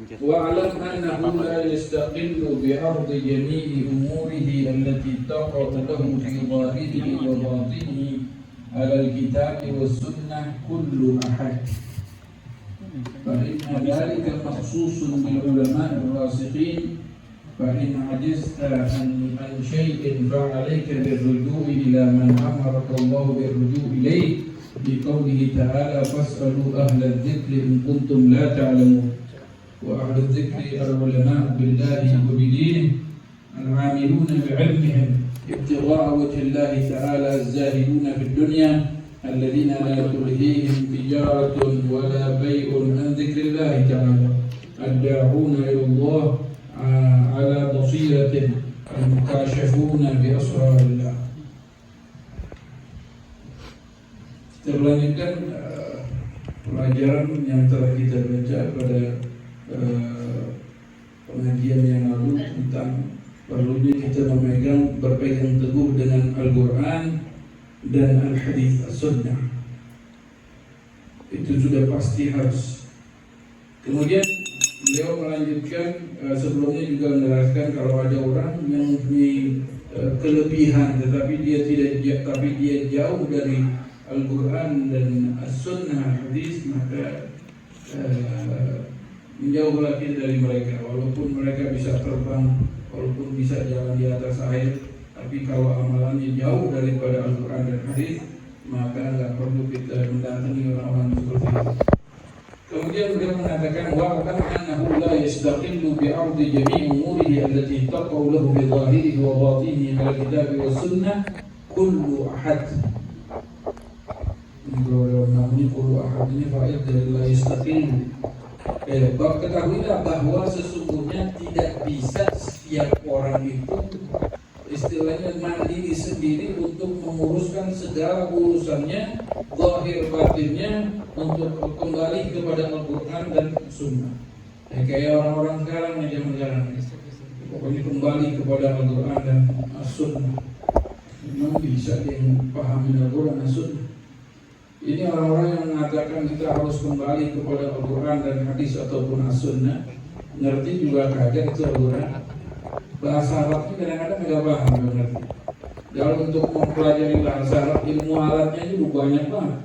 واعلم أنه لا يستقل بعرض جميع أموره التي تقع له في ظاهره وباطنه على الكتاب والسنة كل أحد، فإن ذلك مخصوص بالعلماء الراسخين. فإن عجزت عن شيء فعليك بالرجوع إلى من أمرك الله بالرجوع إليه بقوله تعالى فاسألوا أهل الذكر إن كنتم لا تعلمون. وأهل الذكر العلماء بالله وبدينه العاملون بعلمهم ابتغاء وجه الله تعالى الزاهدون في الدنيا الذين لا تلهيهم تجارة ولا بيع عن ذكر الله تعالى الداعون إلى الله على بصيرة المكاشفون بأسرار الله. Terlanjutkan pelajaran yang telah kita baca pada pengajian yang lalu tentang perlunya kita berpegang teguh dengan Al-Quran dan Al-Hadis As-Sunnah. Itu sudah pasti harus. Kemudian beliau melanjutkan, sebelumnya juga menerangkan kalau ada orang yang mempunyai kelebihan tetapi dia jauh dari Al-Quran dan As-Sunnah Hadis, maka menjauhlah kita dari mereka. Walaupun mereka bisa terbang, walaupun bisa jalan di atas air, tapi kalau amalannya jauh daripada Al-Quran dan Hadis, maka tidak perlu kita mendatangi orang-orang seperti itu. Kemudian beliau mengatakan wa'lam annahu la yastaqillu bi'ardi jami' umurihi allati taqaw lahu bi dhahirihi wa batinihi min al-kitab wa sunnah kullu ahad. Ini kullu ahad ini fa'il dari la yastaqillu. Ketahuilah bahwa sesungguhnya tidak bisa setiap orang itu istilahnya mandiri sendiri untuk menguruskan segala urusannya zahir batinnya untuk kembali kepada Al-Quran dan Sunnah. Kayak orang-orang sekarang yang zaman sekarang, pokoknya kembali kepada Al-Quran dan Sunnah. Memang bisa yang pahami Al-Quran dan Sunnah. Ini orang-orang yang mengatakan kita harus kembali kepada Al-Quran dan Hadis ataupun As-Sunnah, ngerti juga kagak itu Al-Quran. Bahasa Arabnya kadang-kadang tidak paham, ngerti. Kalau untuk mempelajari bahasa Arab, ilmu alatnya itu banyak banget,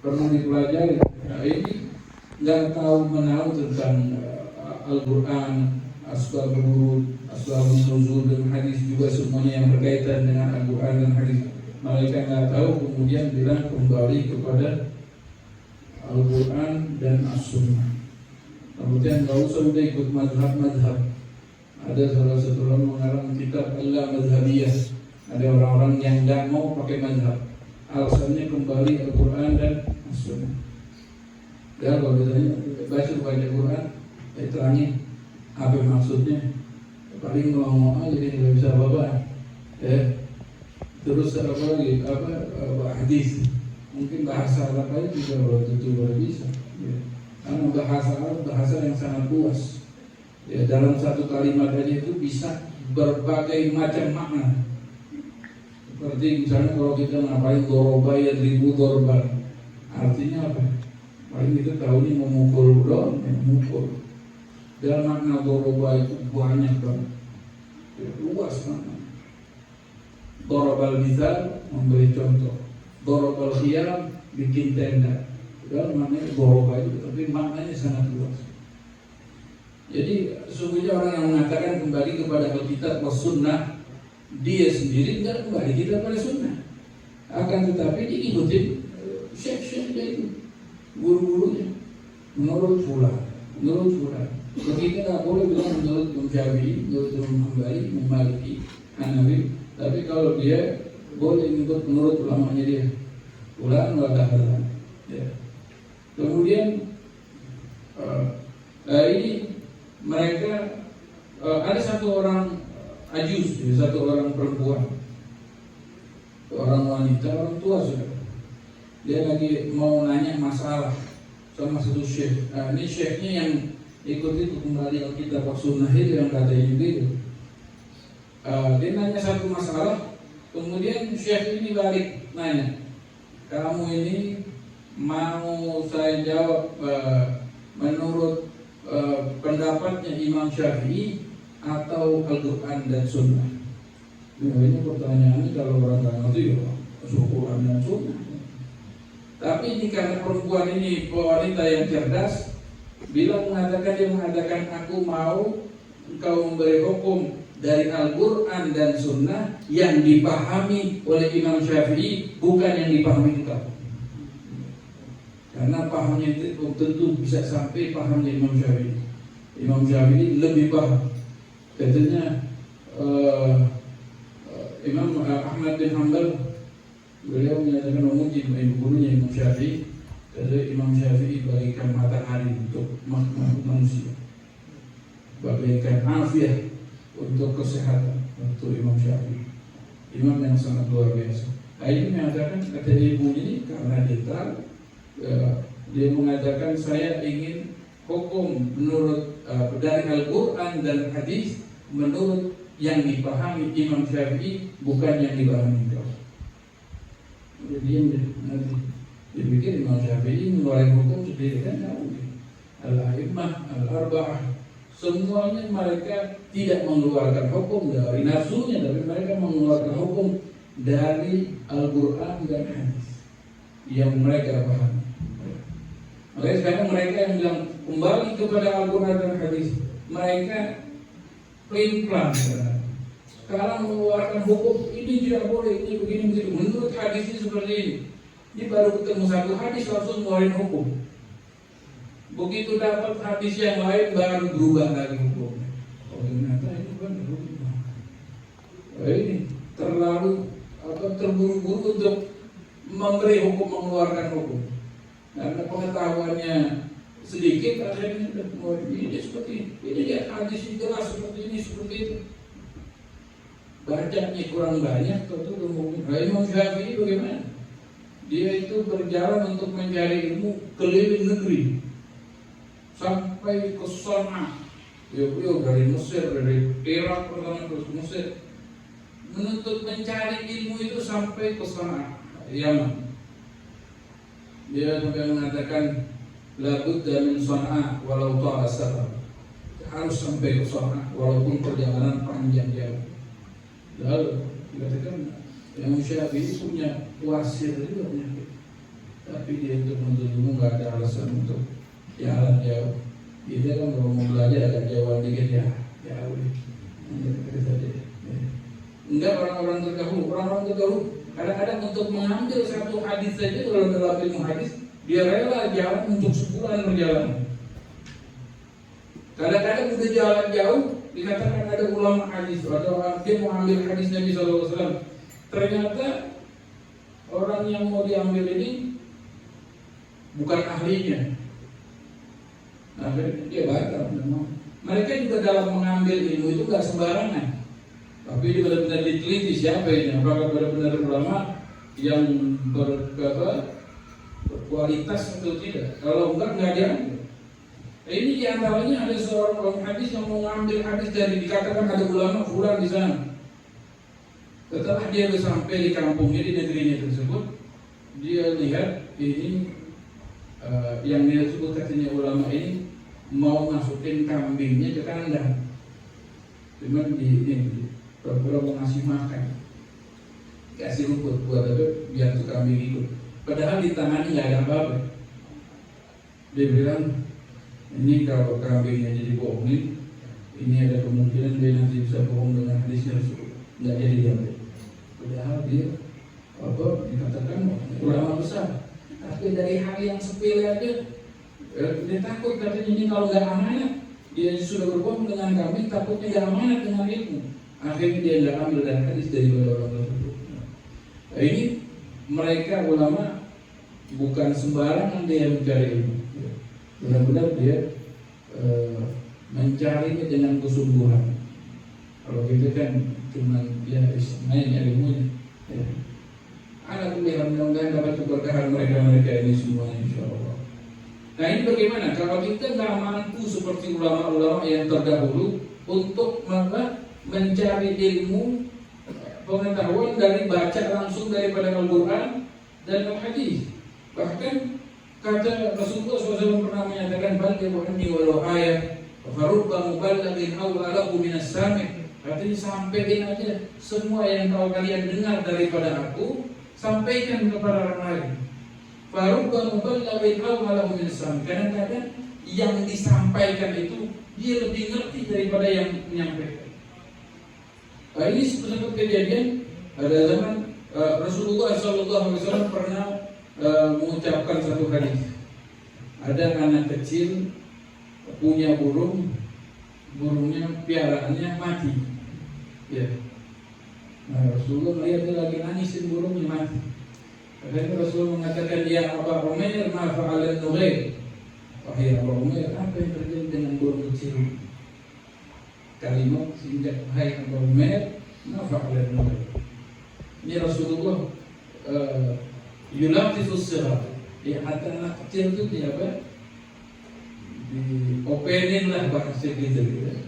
perlu dipelajari. Nah, ini nggak tahu menahu tentang Al-Quran, asbabul wurud, asbabun nuzul dan hadis juga semuanya yang berkaitan dengan Al-Quran dan hadis. Mereka nggak tahu, kemudian bilang kembali kepada Al-Quran dan As-Sunnah. Kemudian nggak usah udah ikut madhab. Ada salah satu orang mengarang kitab Al-Madhabiyah. Ada orang-orang yang nggak mau pakai madhab, alasannya kembali Al-Quran dan As-Sunnah. Ya kalau ditanya baca Quran, terangin apa maksudnya. Paling ngomong aja jadi nggak bisa apa-apa. Terus apa lagi? Hadis. Mungkin bahasa Arab aja juga baru bisa. Ya. Karena bahasa Arab bahasa yang sangat luas. Ya, dalam satu kalimat aja itu bisa berbagai macam makna. Seperti misalnya kalau kita ngapain doroba ya ribu dorban, artinya apa? Paling kita tahu ini memukul doang, memukul. Dan makna doroba itu banyak banget, ya, luas makna. Dorobal misal memberi contoh, dorobal khiyam bikin tenda. Dan maknanya doroba itu, tapi maknanya sangat luas. Jadi sesungguhnya orang yang mengatakan kembali kepada Alkitab was Sunnah, dia sendiri tidak kembali kita pada Sunnah. Akan tetapi diikuti syekh-syekhnya itu, guru-gurunya. Menurut fulan. Begitu tidak boleh bilang menurut Imam Syafi'i, menurut Imam Hambali, Imam Maliki, Hanafi. Tapi kalau dia boleh ikut menurut ulamanya dia, fulan wala halan. Ya. Kemudian ini mereka ada satu orang ajuz, satu orang perempuan, orang wanita, orang tua sudah. Dia lagi mau nanya masalah sama satu syekh. Ini syekhnya yang ikut itu kembali Alkitab Sunnah itu yang katanya begitu. Dia nanya satu masalah, kemudian syekh ini balik nanya, kamu ini mau saya jawab menurut pendapatnya Imam Syafi'i atau Al-Quran dan Sunnah? Nah, ini pertanyaannya kalau orang nggak ngerti ya Al-Quran dan Sunnah. Tapi ini karena perempuan ini wanita yang cerdas, dia mengatakan aku mau engkau memberi hukum dari Al-Quran dan Sunnah yang dipahami oleh Imam Syafi'i, bukan yang dipahami engkau. Karena pahamnya itu tentu bisa sampai pahamnya Imam Syafi'i. Imam Syafi'i lebih paham. Katanya Imam Ahmad bin Hanbal, beliau menyatakan memuji gurunya Imam Syafi'i. Kata Imam Syafi'i bagaikan matahari untuk makhluk manusia, bagaikan afiah untuk kesehatan untuk Imam Syafi'i. Imam yang sangat luar biasa. Ini mengatakan, kata ibu ini karena dia tahu, dia mengatakan saya ingin hukum menurut dari Al-Quran dan hadis menurut yang dipahami Imam Syafi'i, bukan yang dipahami kau. Jadi nanti dipikir Imam Syafi'i mengeluarkan hukum sendiri, kan tahu. Al-A'immah, Al-Arba'ah, semuanya mereka tidak mengeluarkan hukum dari nafsunya, tapi mereka mengeluarkan hukum dari Al-Quran dan hadis yang mereka pahami. Makanya sekarang mereka yang bilang kembali kepada Al-Quran dan hadis, mereka pelin-pelan sekarang mengeluarkan hukum ini tidak boleh, ini begini begitu. Menurut hadisnya seperti ini. Ini baru ketemu satu hadis langsung ngeluarin hukum. Begitu dapat hadis yang lain baru berubah lagi hukumnya. Oh ternyata ini benar hukumnya. Ini terlalu terburu-buru untuk memberi hukum, mengeluarkan hukum. Karena pengetahuannya sedikit, akhirnya ini seperti ini lihat hadis jelas seperti ini, seperti itu. Bacanya kurang banyak, tentu mungkin. Imam Syafi'i bagaimana? Dia itu berjalan untuk mencari ilmu keliling negeri sampai ke Sana'a. Beliau dari Mesir, dari Irak pertama terus Mesir, menuntut mencari ilmu itu sampai ke Sana'a, Yaman. Dia sampai mengatakan labudda min Sana'a walau ta'ala safar. Harus sampai ke Sana'a walaupun perjalanan panjang jauh. Lalu dikatakan Imam Syafi'i punya wasir juga penyakit, tapi dia untuk menurutmu nggak ada alasan untuk jalan jauh. Dia kan kalau mau belajar agak jauh dikit ya, jauh. Enggak orang-orang terdahulu kadang-kadang untuk mengambil satu hadis saja dalam ilmu hadis dia rela jalan untuk sebulan berjalan. Kadang-kadang udah jalan jauh dikatakan ada ulama hadis atau dia mau ambil hadis Nabi SAW. Ternyata orang yang mau diambil ini bukan ahlinya. Nah, dia batal. Mereka juga dalam mengambil ilmu itu nggak sembarangan. Tapi dia benar-benar diteliti siapa ini. Apakah benar-benar ulama yang berkualitas atau tidak. Kalau nggak diambil. Ini diantaranya ada seorang ulama hadis yang mau mengambil hadis dari dikatakan ada ulama fulan di sana. Setelah dia sampai di kampungnya, di negerinya tersebut, dia lihat ini yang dia sebut katanya ulama ini mau masukin kambingnya ke kandang. Cuman ini pura-pura mau ngasih makan, kasih rumput buat apa? Biar tuh kambing ikut. Padahal di tangannya nggak ada apa-apa. Dia bilang, ini kalau kambingnya jadi bohongin, ini ada kemungkinan dia nanti bisa bohong dengan hadisnya tersebut. Nggak jadi diambil. Padahal dia dikatakan ulama besar. Tapi dari hal yang sepele aja dia takut, katanya ini kalau nggak amanat, dia sudah berbohong dengan kambing, takutnya nggak amanat dengan ilmu. Akhirnya dia nggak ambil dari hadis dari orang tersebut. Nah, ini mereka ulama bukan sembarangan dia mencari ilmu. Benar-benar dia mencarinya dengan kesungguhan. Kalau kita kan cuma ya main ilmunya. Ya. Anak kuliah mudah-mudahan dapat keberkahan mereka ini semuanya insyaallah. Nah ini bagaimana kalau kita nggak mampu seperti ulama-ulama yang terdahulu untuk mencari ilmu pengetahuan dari baca langsung daripada Al-Quran dan Al-Hadis. Bahkan kata Rasulullah SAW pernah menyatakan balighu anni walau ayat, Farubba muballighin awla lahu minas sami'. Artinya sampaikan aja semua yang kalian dengar daripada aku, sampaikan kepada orang lain. Farubba muballighin awla lahu minas sami'. Kadang-kadang yang disampaikan itu dia lebih ngerti daripada yang menyampaikan. Ini seperti kejadian pada zaman Rasulullah SAW pernah mengucapkan satu hadis. Ada anak kecil punya burung, burungnya piaraannya mati. Ya. Nah, Rasulullah melihat dia lagi nangisin burungnya mati. Akhirnya Rasulullah mengatakan, ya Aba Umair, ma fa'alan nughair. Wahai Aba Umair, apa yang terjadi dengan burung kecil? Kalimat singkat, hai Aba Umair, ma fa'alan nughair. Ini Rasulullah yulatifus sirat. Ya, anak kecil itu dia apa? Diopenin lah bahasa kita gitu.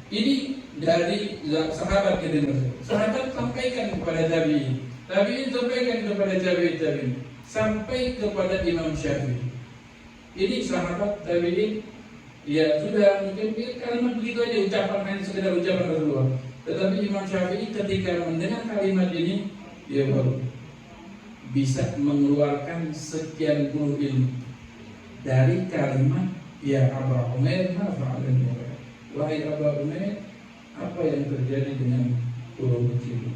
Ini dari sahabat kita. Sahabat sampaikan kepada tabi'in, tabi'in sampaikan kepada tabi'in, sampai kepada Imam Syafi'i. Ini sahabat tabi'in, ya sudah mungkin kalimat begitu aja, ucapan hanya sekedar ucapan Rasulullah. Tetapi Imam Syafi'i ketika mendengar kalimat ini, dia baru bisa mengeluarkan sekian puluh ilmu dari kalimat ya Aba Umair ma fa'alan nughair. Wahai Aba Umair, apa yang terjadi dengan burung kecil?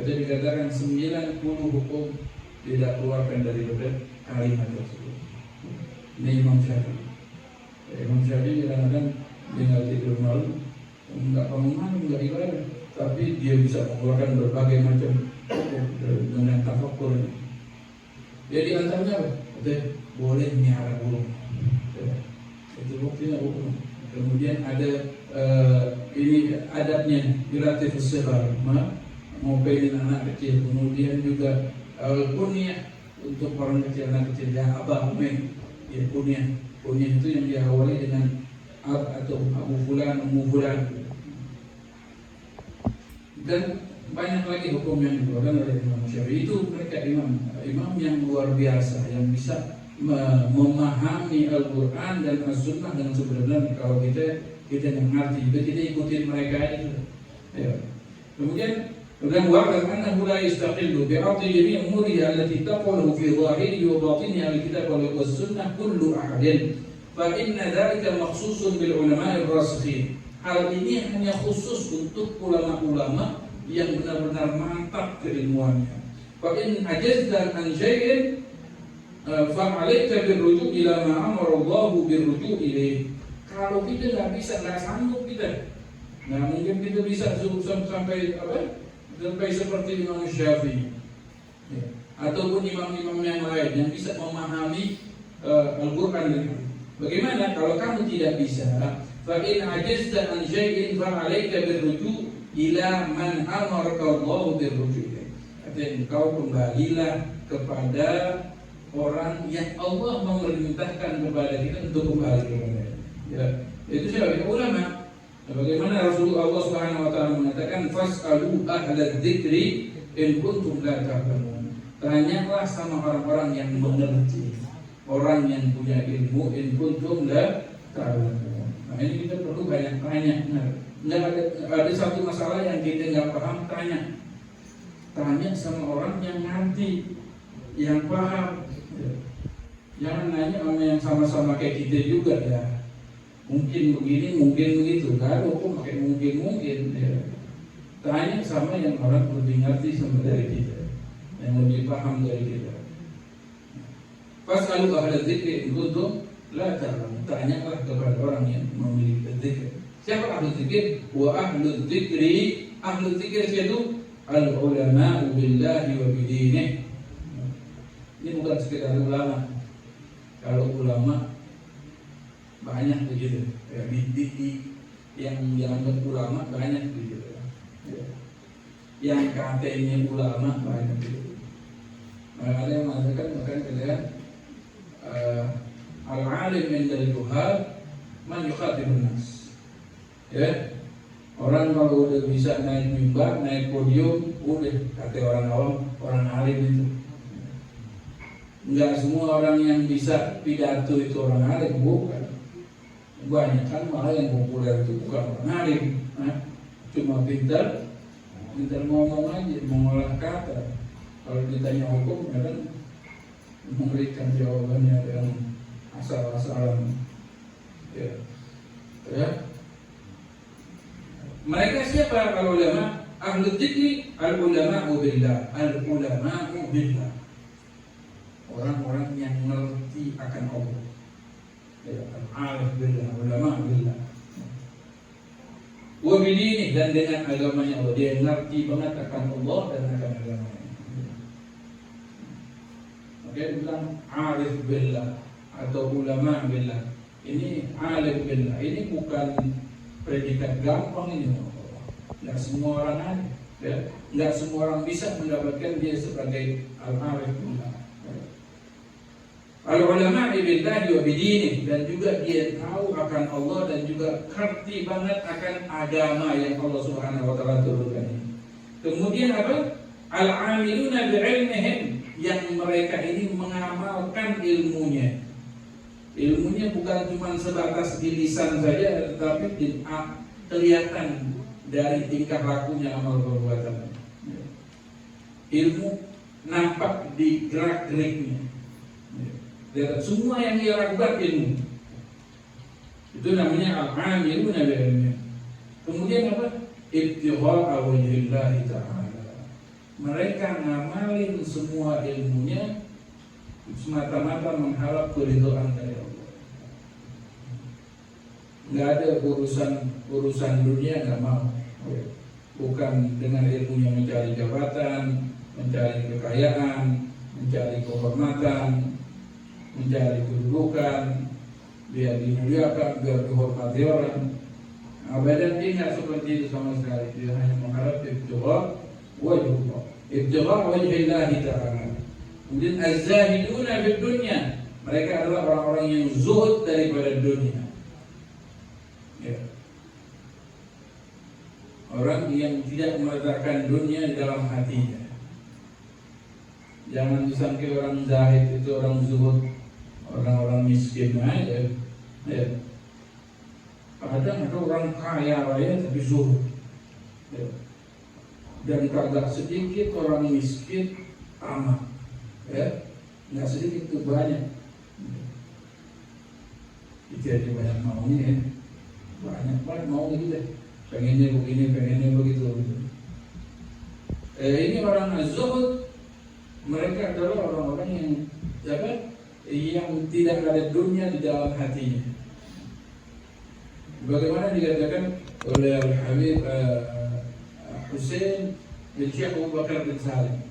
Dikatakan 90 hukum tidak keluarkan daripada kalimat tersebut. Ini Imam Syafi'i. Imam Syafi'i kadang-kadang tinggal tidur malam, enggak bangun malam, enggak ibadah, tapi dia bisa mengeluarkan berbagai macam dengan tafakkur. Jadi antaranya apa? Boleh miara burung. Itu buktinya burung. Kemudian ada ini adabnya ilatifus sighar, ngopein anak kecil. Kemudian juga kunyah untuk orang kecil, anak kecil, ya Aba Umair. Ya kunyah itu yang diawali dengan Ab atau Abu Fulan, Ummu Fulan. Dan banyak lagi hukum yang dikeluarkan oleh Imam Syafi'i. Itu mereka imam yang luar biasa, yang bisa memahami Al-Quran dan As-Sunnah dengan sebenarnya. Kalau kita mengerti, kita ikutin mereka aja. Ya. Kemudian wa'lam annahu la yastaqillu bi'ati jami' umurihi allati taqulu fi dhahirihi wa batinihi al-kitab wa sunnah kullu ahadin fa inna dhalika makhsusun bil ulama'i ar-rasikhin. Hal ini hanya khusus untuk ulama-ulama yang benar-benar mantap keilmuannya. Fa in ajazta an syai'in fa 'alaika birruju' ila ma amara Allah birruju' ilayhi. Kalau kita nggak sanggup kita. Nah, mungkin kita bisa sampai seperti Imam Syafi'i. Ya. Ataupun imam-imam yang lain yang bisa memahami Al-Qur'an. Bagaimana kalau kamu tidak bisa? Fa in ajazta an syai'in fa 'alaika birruju' ila man amaraka Allah birruju'. Artinya engkau kembalilah kepada orang yang Allah memerintahkan kepada kita untuk kembali kepada. Ya, itu siapa? Ulama. Bagaimana Rasulullah Allah Subhanahu wa taala mengatakan fas'alu ahla dzikri in kuntum la ta'lamun. Tanyalah sama orang-orang yang mengerti, orang yang punya ilmu in kuntum la ta'lamun. Nah, ini kita perlu banyak tanya. Ada satu masalah yang kita nggak paham, tanya sama orang yang ngerti, yang paham. Jangan nanya sama yang sama-sama kayak kita juga ya. Mungkin begini, mungkin begitu. Kalau kok pakai mungkin ya. Tanya sama yang orang lebih ngerti sama dari kita, yang lebih paham dari kita. Fas'alu ahla dzikri in kuntum la ta'lamun. Tanyalah kepada orang yang memiliki dzikir. Siapa ahlu dzikir? Wa ahlu dzikri, ahlu dzikir itu al-ulama billahi wa bidinihi. Ini bukan sekedar ulama. Kalau ulama banyak begitu, ya, di yang dianggap ulama banyak begitu, ya. Yang katanya ulama banyak begitu. Ada yang mengatakan bahkan kalian al-alim min al-juhal man yukhatibun nas. Ya, orang kalau udah bisa naik mimbar, naik podium, udah kata orang awam, orang alim itu. Enggak semua orang yang bisa pidato itu orang alim, bukan kebanyakan malah yang populer itu bukan orang alim, cuma pintar ngomong aja, mengolah kata. Kalau ditanya hukum, kadang memberikan jawabannya yang asal-asalan. Ya. Mereka siapa kalau ulama? Ahlul dzikri al-ulama'u billah, al-ulama'u billah. Orang-orang yang mengerti akan Allah. Ya, al-arif billah, ulama' billah. Wa bidini, dan dengan agamanya Allah, dia ngerti banget akan Allah dan akan agamanya. Oke, bilang arif billah atau ulama' billah. Ini alim billah. Ini bukan predikat gampang ini. Nggak semua orang ada, ya. Nggak semua orang bisa mendapatkan dia sebagai al-arif billah. Al-ulama billahi wa bidini, dan juga dia tahu akan Allah dan juga ngerti banget akan agama yang Allah Subhanahu wa taala turunkan ini. Kemudian apa? Al-amiluna bi'ilmihim, yang mereka ini mengamalkan ilmunya. Ilmunya bukan cuma sebatas di lisan saja, tetapi kelihatan dari tingkah lakunya, amal perbuatan. Ilmu nampak di gerak-geriknya. Dan semua yang dia lakukan ilmu. Itu namanya al-amiluna bi'ilmihim. Kemudian apa? Ibtigha'a wajhillahi ta'ala. Mereka ngamalin semua ilmunya semata-mata mengharap keridhaan dari Allah. Nggak ada urusan dunia, nggak mau. Bukan dengan ilmunya mencari jabatan, mencari kekayaan, mencari kehormatan, mencari kedudukan, biar dimuliakan, biar dihormati orang. Abadan dia nggak seperti itu sama sekali. Dia hanya mengharap ibtigha' wajhullah, ibtigha' wajhillahi ta'ala. Kemudian az-zahiduna fid dunya, mereka adalah orang-orang yang zuhud daripada dunia. Ya. Orang yang tidak meletakkan dunia di dalam hatinya. Jangan disangka orang zahid itu orang zuhud, orang-orang miskin aja. Ya. Kadang ada orang kaya raya tapi zuhud. Ya. Dan kagak sedikit orang miskin tamak. Ya, nggak sedikit tuh, banyak. Jadi banyak maunya, ya. Banyak mau gitu deh. Pengennya begini, pengennya begitu. Ini orang az-zuhud, mereka adalah orang-orang yang apa? Yang tidak ada dunia di dalam hatinya. Bagaimana dikatakan oleh Al-Habib Hussein bin Syekh Abu Bakar bin Salim,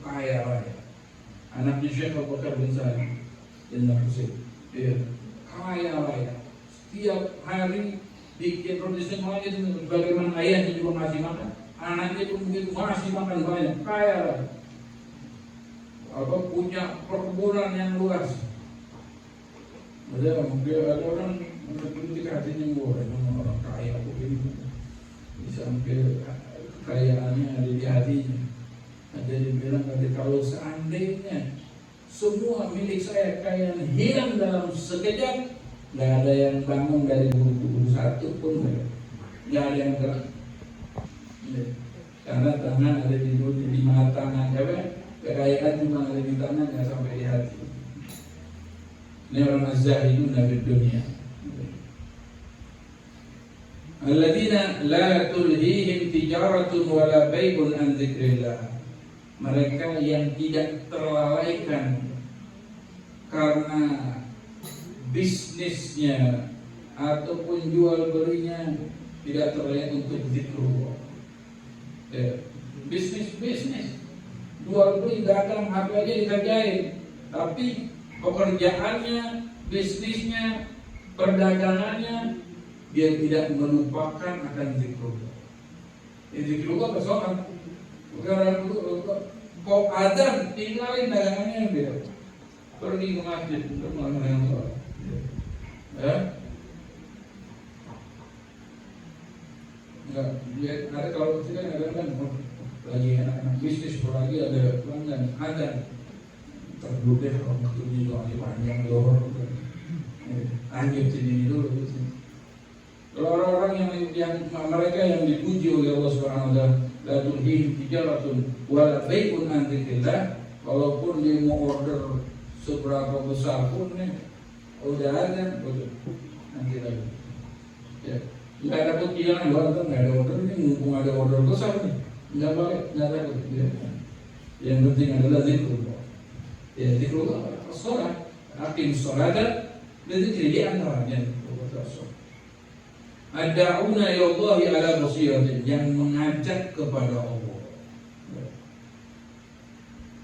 kaya raya. Anaknya Syekh Abu Bakar bin Salim bin Hussein, kaya raya. Setiap hari bikin roti semuanya, bagaimana ayahnya juga masih makan, anaknya pun begitu masih makan banyak, kaya raya. Apa punya perkebunan yang luas. Ada orang menurut hatinya orang kaya begini, sampai kekayaannya ada di hatinya. Ada yang bilang kalau seandainya semua milik saya kekayaan hilang dalam sekejap, nggak ada yang bangun dari bulu satu pun, nggak ada yang gerak. Karena tangan ada di mana tangan, kekayaan cuma ada di tangan, nggak sampai di hati. Ini orang az-zahidun fid dunya. Alladzina la tulhihim tijaratun wala bai'un an dzikrillah. Mereka yang tidak terlalaikan karena bisnisnya ataupun jual belinya tidak terlalaikan untuk zikrullah. Bisnis jual beli dagang apa aja dikerjain, tapi pekerjaannya, bisnisnya, perdagangannya dia tidak melupakan akan zikrullah. Zikrullah bersoal. Bukan kok adzan tinggalin dagangannya dia. Pergi ke masjid untuk melaksanakan sholat. Ya. Enggak, dia ada kalau kita kadang-kadang lagi anak-anak bisnis, lagi ada pelanggan, adzan. Terduga waktu ini doa panjang doa. Anjir sini dulu. mereka yang dipuji oleh Allah Subhanahu wa taala, la tulhihim tijaratun wala bai'un an dzikrillah, walaupun dia mau order seberapa besar pun nih, udah ada, udah nanti lagi. Ya, nggak ada kepikiran bahwa nggak ada order ini, mumpung ada order besar nih, nggak boleh, nggak ada. Ya. Yang penting adalah zikrullah. Ya, zikrullah, sholat, akim sholat dan zikri di antaranya. Ad-da'una ila Allahi ala basiratin, yang mengajak kepada Allah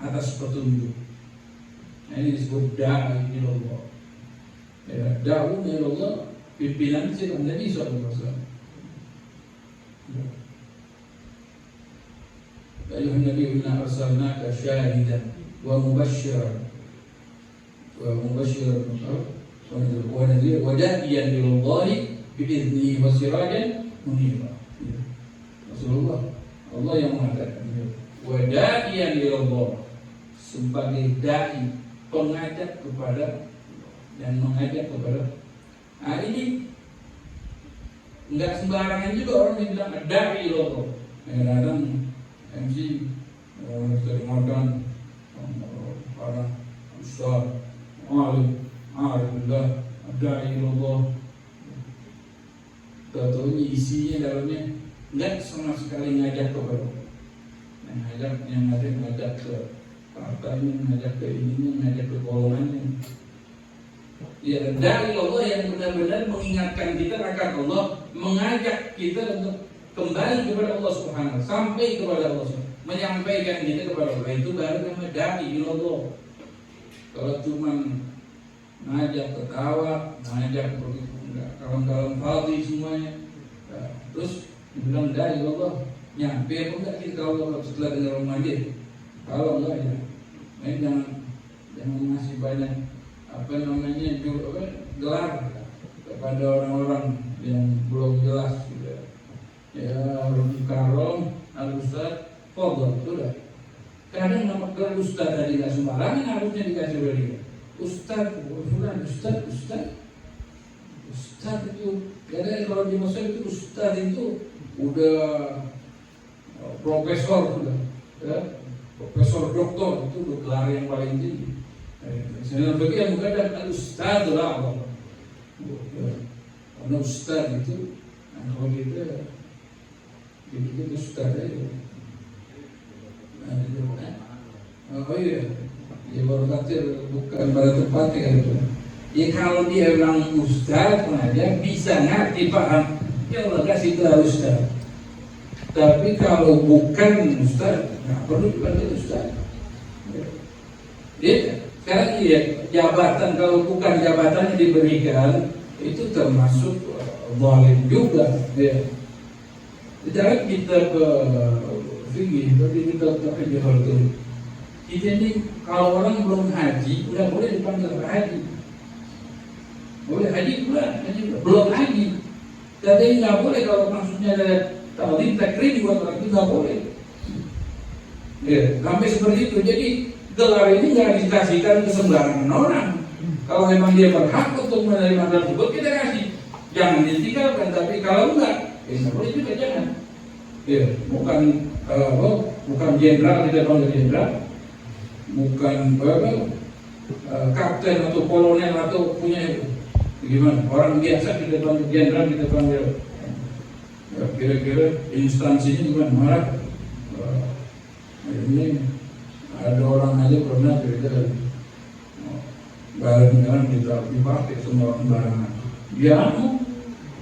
atas petunjuk. Nah, ini disebut da'i ila Allah. Ya, da'una ila Allah, pimpinan sidang Nabi SAW. Ya ayuhan Nabi, inna arsalnaka syahidan wa mubasysyiran wa nadhiran wa da'iyan ila Allahi bi'idznihi wa sirajan munira. Rasulullah, Allah yang mengatakan, wa da'iyan ila Allah, sebagai dai, pengajak kepada dan mengajak kepada. Nah, ini enggak sembarangan juga orang yang bilang dai ila Allah. Kadang MC sering makan orang ustaz, alim, alhamdulillah, dai ila Allah. Tahu-tahu isinya dalamnya enggak sama sekali ngajak kepada yang ngajak ke partainya, ngajak ke ininya, ngajak ke golongannya. Ya, dari Allah yang benar-benar mengingatkan kita akan Allah, mengajak kita untuk kembali kepada Allah Subhanahu, sampai kepada Allah, menyampaikan kita kepada Allah. Itu baru namanya dai Allah. Kalau cuma ngajak ketawa, ngajak begitu, kawan-kawan fadhi semuanya, nah, terus bilang dai Allah, nyampe apa enggak kita kalau setelah dengar mengaji? Kalau enggak ya, jangan ngasih banyak gelar kepada orang-orang yang belum jelas gitu. Ya, Karom, Al-Ustaz, Fadl, sudah. Kadang nama gelar Ustaz tadi nggak sembarangan, harusnya dikasih oleh dia. Ustaz, Ustaz itu, karena kalau di Mesir itu Ustaz itu udah profesor sudah, ya? Profesor doktor itu gelar yang paling tinggi. Saya bagi yang bukan Ustaz lah, karena Ustaz itu, kalau kita Ustaz aja. Oh iya, dia baru kata bukan pada tempatnya itu. Ya kalau dia bilang Ustaz, dia bisa ngerti paham. Ya Allah kasih gelar Ustaz. Tapi kalau bukan Ustaz, nggak perlu dipanggil Ustaz. Dia sekarang lihat jabatan, kalau bukan jabatan yang diberikan itu termasuk zalim juga. Ya. Sekarang kita ke fikih, tapi kita kerja itu. Kita ini kalau orang belum haji, udah boleh dipanggil haji. Boleh haji pula, belum haji. Tapi nggak boleh kalau maksudnya ada ta'lim takrim buat orang itu nggak boleh. Ya, sampai seperti itu. Jadi gelar ini nggak dikasihkan ke sembarangan orang. Kalau memang dia berhak untuk menerima tersebut, kita kasih. Jangan ditinggalkan. Tapi kalau enggak, ya boleh juga jangan. Ya, bukan jenderal kita panggil jenderal, bukan kapten atau kolonel atau punya itu. Gimana? Orang biasa kita panggil jenderal, kita panggil. Ya, kira-kira instansinya gimana? Marah. Ini ada orang aja pernah cerita barang-barang kita dipakai semua sembarangan. Ya,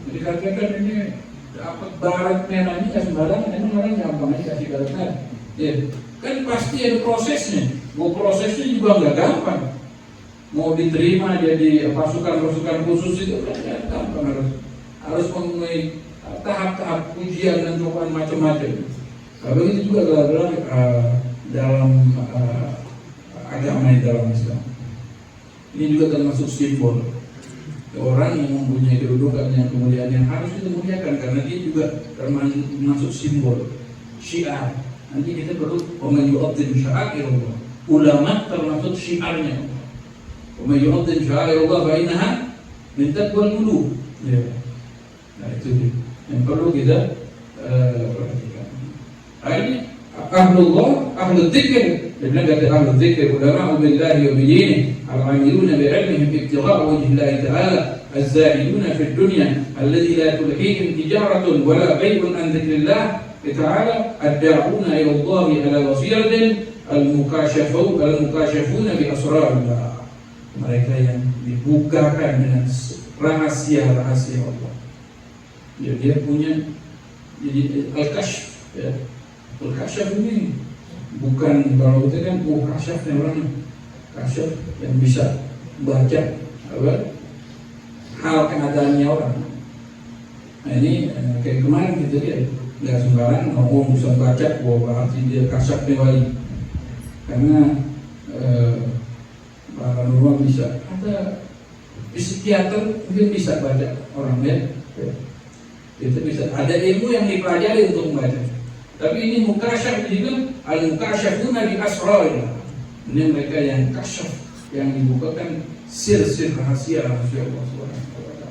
dikatakan ini dapat barat merah ini nggak sembarangan, emang orang gampang aja kasih barat merah. Ya, kan pasti ada prosesnya. Mau prosesnya juga nggak gampang. Mau diterima jadi pasukan-pasukan khusus itu kan nggak gampang, harus memenuhi tahap-tahap ujian dan cobaan macam-macam. Kalau itu juga dalam agama dalam Islam. Ini juga termasuk simbol orang yang mempunyai kedudukan yang kemuliaan yang harus kita muliakan, karena dia juga termasuk simbol syiar. Nanti kita perlu menyu'adzim sya'airullah. Ulama termasuk syiarnya. Menyu'adzim sya'airullah fa innaha min taqwal qulub. Ya. Nah itu dia. yang perlu kita perhatikan. Ini ahlullah, ahlul dzikr. Dia bilang kata ahlul dzikr ulama billahi wa bidinihi al-amiluna bi'ilmihim ibtigha'a wajhillahi ta'ala az-zahiduna fid dunya alladhi la tulhihim tijaratun wa la bai'un an dzikrillah ta'ala ad-da'una ila Allah ala basiratin al-mukashafuna bi asrarillah. Mereka yang dibukakan dengan rahasia-rahasia Allah. Dia punya jadi al-kashf ya. Al-kashf ini bukan kalau kita kan kashfnya orang kashf yang bisa baca apa hal keadaannya orang. Nah ini kayak kemarin kita lihat nggak sembarang orang bisa baca bahwa berarti dia kashfnya wali karena paranormal bisa ada psikiater mungkin bisa baca orang ya. Itu bisa ada ilmu yang dipelajari untuk membaca. Tapi ini mukasyaf juga al-mukasyafuna bi asrarillah. Ini mereka yang kasyaf, yang dibukakan sir-sir rahasia-rahasia Allah Subhanahu wa taala.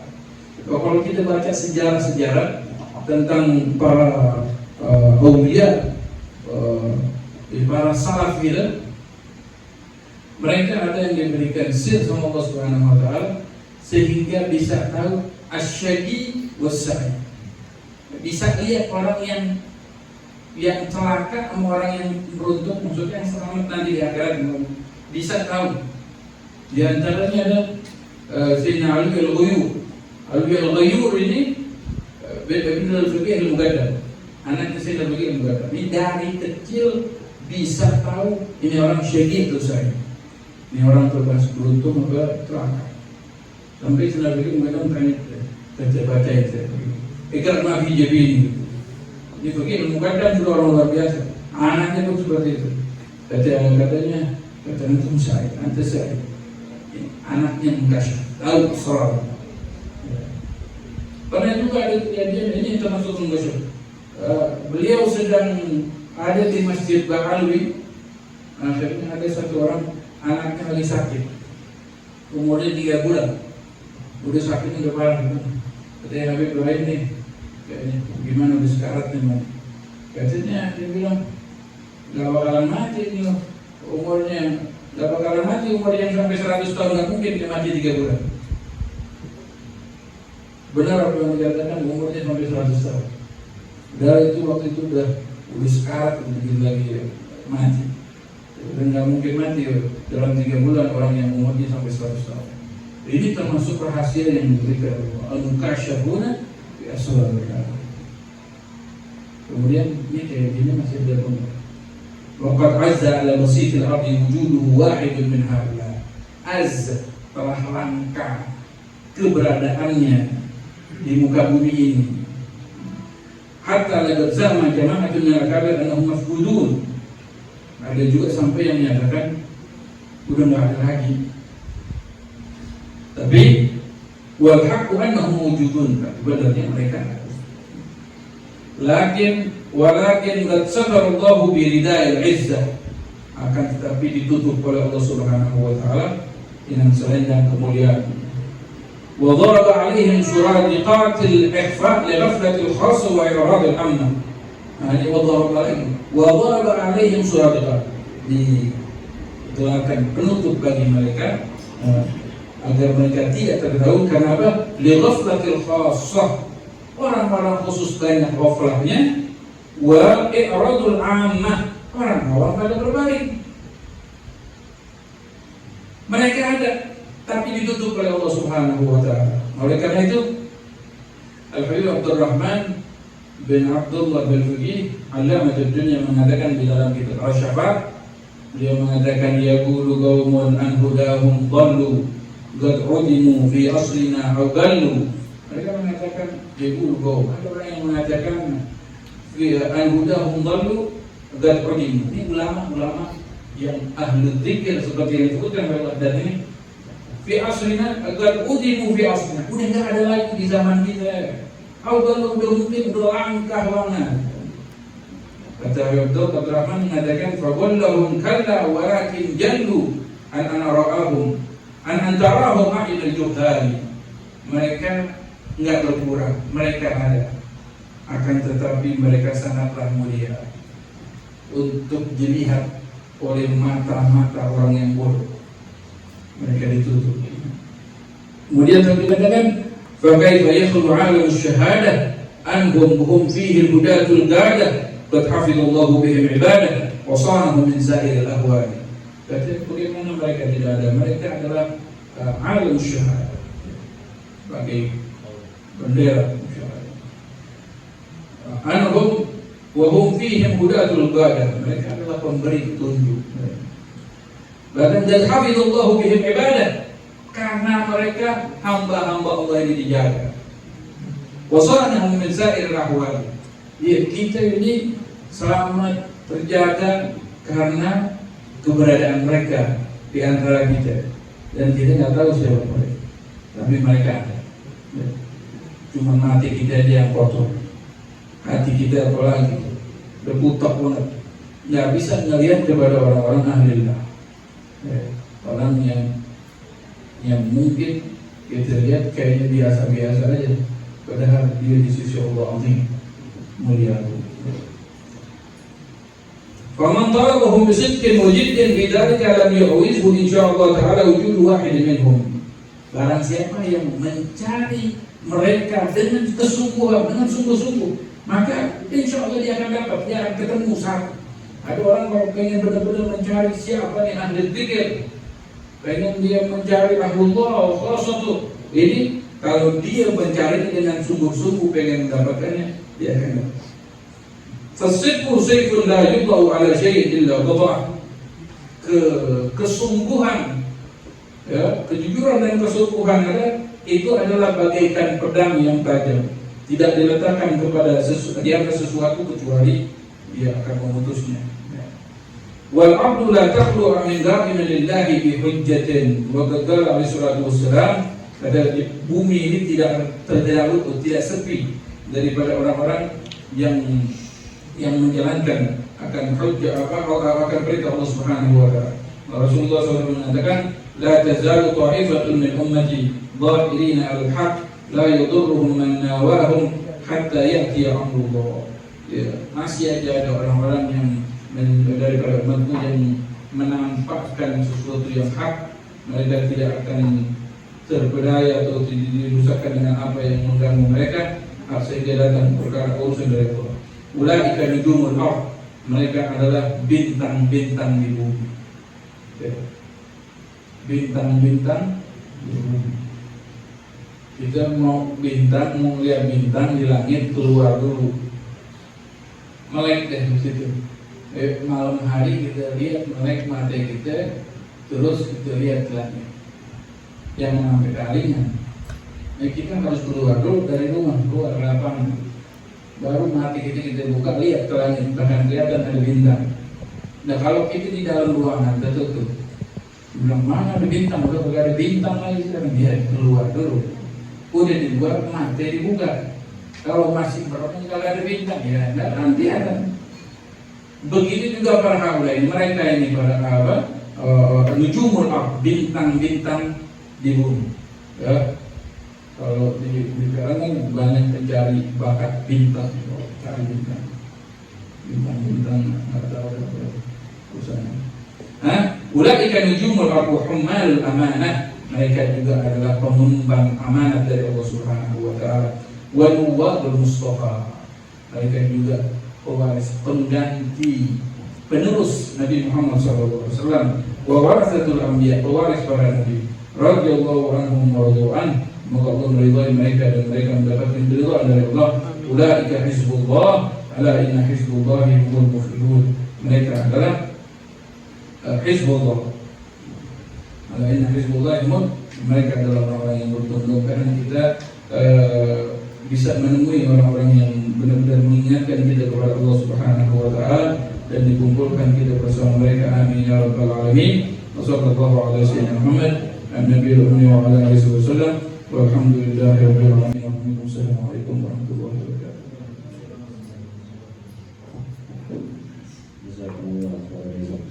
Kalau kita baca sejarah-sejarah tentang para auliya, para salaf kita, mereka ada yang diberikan sir sama Allah Subhanahu wa taala sehingga bisa tahu asyadi was-sa'i. Bisa lihat orang yang celaka sama orang yang beruntung, maksudnya yang selamat nanti di akhirat, bisa tahu. Di antaranya ada Sayyidina Ali al-Ghuyur. Ali al-Ghuyur ini bin al-Faqih al-Mugaddam, anaknya Sayyidina al-Faqih al-Mugaddam. Ini dari kecil bisa tahu ini orang syahid atau saya. Ini orang terbahas beruntung atau celaka. Sampai Sayyidina al-Faqih al-Mugaddam tanya, baca itu. Ikrar mafi jabini. Ini Faqih al-Mugaddam juga orang luar biasa. Anaknya pun seperti itu. Katanya antum saya, antum saya. Anaknya mengkasyaf, tahu asrar. Pernah juga ada kejadian ini termasuk mengkasyaf. Beliau sedang ada di Masjid Ba'alwi. Akhirnya ada satu orang anaknya lagi sakit. Umurnya 3 bulan. Udah sakitnya udah parah. Katanya Habib Ibrahim nih, kayaknya gimana udah sekarat nih mau. Katanya dia bilang gak bakalan mati nih umurnya, gak bakalan mati umur yang sampai 100 tahun, gak mungkin dia mati 3 bulan. Benar apa yang dikatakan, umurnya sampai 100 tahun. Dari itu waktu itu udah sekarat, udah lagi mati. Dan gak mungkin mati dalam 3 bulan orang yang umurnya sampai 100 tahun. Ini termasuk rahasia yang diberikan al-mukasyafuna bi asrarillah. Kemudian ini kayak gini masih ada pun. Waqad azza ala basitil ardi wujuduhu wahidun min haula. Azza telah langka keberadaannya di muka bumi ini. Hatta laqad zama jama'atun min al-kabir annahum mafqudun. Ada juga sampai yang menyatakan udah enggak ada lagi. Tapi wal haqqu annahum mawjudun, sebenarnya mereka walakin qad satara Allah bi rida'il 'izzah, akan tetapi ditutup oleh Allah Subhanahu wa taala dengan selendang kemuliaan. Wa daraba 'alaihim suradiqat al-ikhfa' li ghaflati al-khass wa irad al-amn. Ini wa daraba 'alaihim suradiqat, dikeluarkan penutup bagi mereka agar mereka tidak tertahu. Kenapa? Lighaflatil khassah, orang-orang khusus banyak ghaflahnya, wa i'radul 'ammah, orang awam pada berbaring. Mereka ada tapi ditutup oleh Allah Subhanahu wa taala. Oleh karena itu Al-Habib Abdurrahman bin Abdullah bin Faqih Alamatul Dunya mengatakan di dalam kitab Al-Syafat, dia mengatakan yaqulu qaumun an hudahum dhallu qad udimu fi aslina aw gallu. Mereka mengatakan yaqulu qaum, ada orang yang mengatakan fi al-hudahum dhallu qad udimu. Ini ulama-ulama yang ahli dzikir seperti yang disebutkan oleh Allah ini, fi aslina qad udimu fi aslina, udah enggak ada lagi di zaman kita. Aw gallu, udah mungkin berlangkah lana. Kata Abdurrahman mengatakan faqallahum kalla walakin jallu an anara'ahum an antarahum a'idul juhali. Mereka enggak berkurang, mereka ada. akan tetapi mereka sangatlah mulia untuk dilihat oleh mata-mata orang yang bodoh. Mereka ditutup. Kemudian Nabi katakan, "Fakaifa yakhlu 'alam asy-syahadah anhum hum fihi al-hudatul ghadah qad hafidallahu bihim 'ibadah wa sanahum min sa'iril ahwal." Kata bagaimana mereka tidak ada? Mereka adalah alam syahadah, sebagai bendera syahadah. Anhum wa hum fihim hudatul ghadah, mereka adalah pemberi petunjuk. Bahkan dan hafizallahu bihim ibadah, karena mereka hamba-hamba Allah ini dijaga. Wasanahum min sa'ir ahwal, ya, kita ini selamat terjaga karena keberadaan mereka di antara kita, dan kita nggak tahu siapa mereka, tapi mereka ada. Cuma mati kita aja yang kotor, hati kita apalagi berputar banget, nggak bisa ngelihat kepada orang-orang ahlillah, orang yang mungkin kita lihat kayaknya biasa-biasa aja, padahal dia di sisi Allah azim mulia. Faman talabahum bisidqin wa jiddin fi dzalika lam yu'izhu insyaallah ta'ala wujud wahid minhum. Barang siapa yang mencari mereka dengan kesungguhan, dengan sungguh-sungguh, maka insyaallah dia akan dapat, dia akan ketemu satu. Ada orang kalau pengen benar-benar mencari siapa yang ahli dzikir, pengen dia mencari ahlullah khasatu, ini kalau dia mencari dengan sungguh-sungguh pengen mendapatkannya, dia akan dapat. Fasidqu sayfun la yudau ala syai'in illa qata'ah. Kesungguhan, ya, kejujuran dan kesungguhan itu adalah bagaikan pedang yang tajam, tidak diletakkan kepada di atas sesuatu kecuali dia akan memutusnya. Wal abdu la takhlu min ghamin lillahi bi hujjatin wa qad qala alaihi salatu wassalam, bumi ini tidak terlalu tidak sepi daripada orang-orang yang menjalankan akan hujjah akan perintah Allah Subhanahu wa taala. Rasulullah SAW mengatakan, la tazalu ta'ifatun min ummati dhahirina 'alal haqq la yadurruhum man nawahum hatta ya'ti amrullah. Ya, masih ada orang-orang yang daripada umatku yang menampakkan sesuatu yang hak, mereka tidak akan terpedaya atau dirusakkan dengan apa yang mengganggu mereka sehingga datang perkara urusan dari Allah. Ulaika nujumul ardh, mereka adalah bintang-bintang di bumi. Bintang-bintang di bumi. Kita mau lihat bintang di langit, keluar dulu, melek deh di situ. Malam hari kita lihat melek mata kita, terus kita lihat ke langit. Yang sampai kalinya, kita harus keluar dulu dari rumah, keluar ke lapangan. Baru mati kita buka, lihat ke langit, bahkan kelihatan ada bintang. Nah kalau kita di dalam ruangan tertutup, bilang mana ada bintang, udah gak ada bintang lagi sekarang, dia keluar dulu. Udah di luar, mati dibuka. Kalau masih berapa kalau ada bintang, ya nanti ada. Begitu juga para haula ini, mereka ini para apa? Nujumul ardh, bintang-bintang di bumi. Ya. Kalau di kalangan banyak pencari bakat bintang, cari bintang atau usaha. Ulaika nujumul ardh hummalul amanah, mereka juga adalah pengembang amanat dari Allah Subhanahu wa taala. Wa nuwabul mustafa, mereka juga pewaris pengganti penerus Nabi Muhammad SAW. Wa warasatul anbiya, pewaris para nabi. Radhiyallahu anhum wa radu anhu, semoga Allah meridai mereka dan mereka mendapatkan keridhaan dari Allah. Ulaika hizbullah, ala inna hizbullahi humul muflihun, mereka adalah hizbullah. Ala inna hizbullahi humul, mereka adalah orang-orang yang beruntung, karena kita bisa menemui orang-orang yang benar-benar mengingatkan kita kepada Allah Subhanahu wa taala dan dikumpulkan kita bersama mereka. Amin ya rabbal alamin. Wassallallahu ala sayyidina Muhammad an-nabiyil ummi wa ala alihi wasallam. Walhamdulillahirabbil alamin. Wassalamualaikum warahmatullahi wabarakatuh. Jazakumullah khairan.